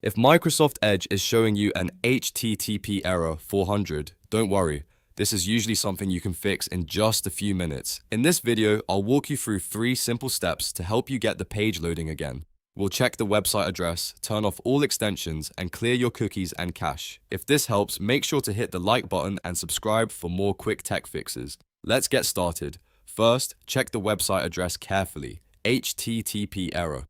If Microsoft Edge is showing you an HTTP error 400, don't worry. This is usually something you can fix in just a few minutes. In this video, I'll walk you through 3 simple steps to help you get the page loading again. We'll check the website address, turn off all extensions, and clear your cookies and cache. If this helps, make sure to hit the like button and subscribe for more quick tech fixes. Let's get started. First, check the website address carefully. HTTP error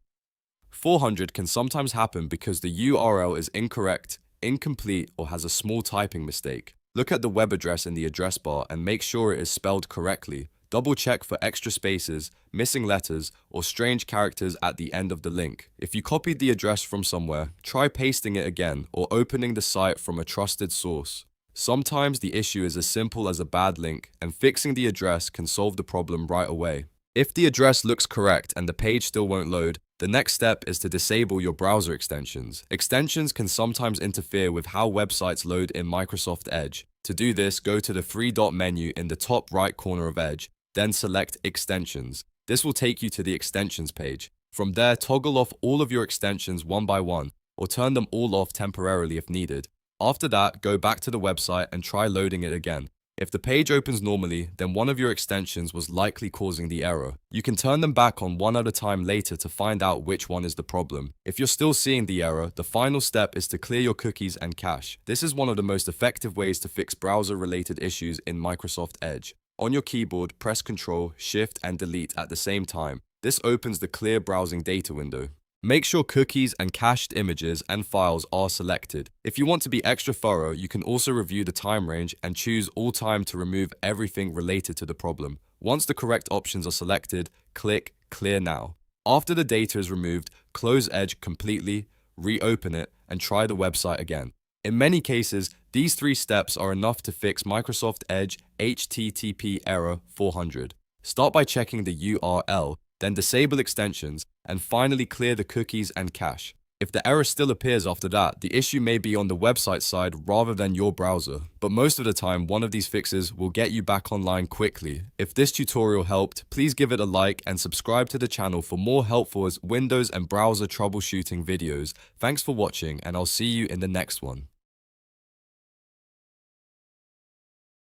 400 can sometimes happen because the URL is incorrect, incomplete, or has a small typing mistake. Look at the web address in the address bar and make sure it is spelled correctly. Double check for extra spaces, missing letters, or strange characters at the end of the link. If you copied the address from somewhere, try pasting it again or opening the site from a trusted source. Sometimes the issue is as simple as a bad link, and fixing the address can solve the problem right away. If the address looks correct and the page still won't load, the next step is to disable your browser extensions. Extensions can sometimes interfere with how websites load in Microsoft Edge. To do this, go to the 3-dot menu in the top right corner of Edge, then select Extensions. This will take you to the Extensions page. From there, toggle off all of your extensions one by one, or turn them all off temporarily if needed. After that, go back to the website and try loading it again. If the page opens normally, then one of your extensions was likely causing the error. You can turn them back on one at a time later to find out which one is the problem. If you're still seeing the error, the final step is to clear your cookies and cache. This is one of the most effective ways to fix browser-related issues in Microsoft Edge. On your keyboard, press Ctrl, Shift, and Delete at the same time. This opens the Clear Browsing Data window. Make sure cookies and cached images and files are selected. If you want to be extra thorough, you can also review the time range and choose all time to remove everything related to the problem. Once the correct options are selected, click Clear Now. After the data is removed, close Edge completely, reopen it, and try the website again. In many cases, these 3 steps are enough to fix Microsoft Edge HTTP error 400. Start by checking the URL, then disable extensions, and finally clear the cookies and cache. If the error still appears after that, the issue may be on the website side rather than your browser. But most of the time, one of these fixes will get you back online quickly. If this tutorial helped, please give it a like and subscribe to the channel for more helpful Windows and browser troubleshooting videos. Thanks for watching, and I'll see you in the next one.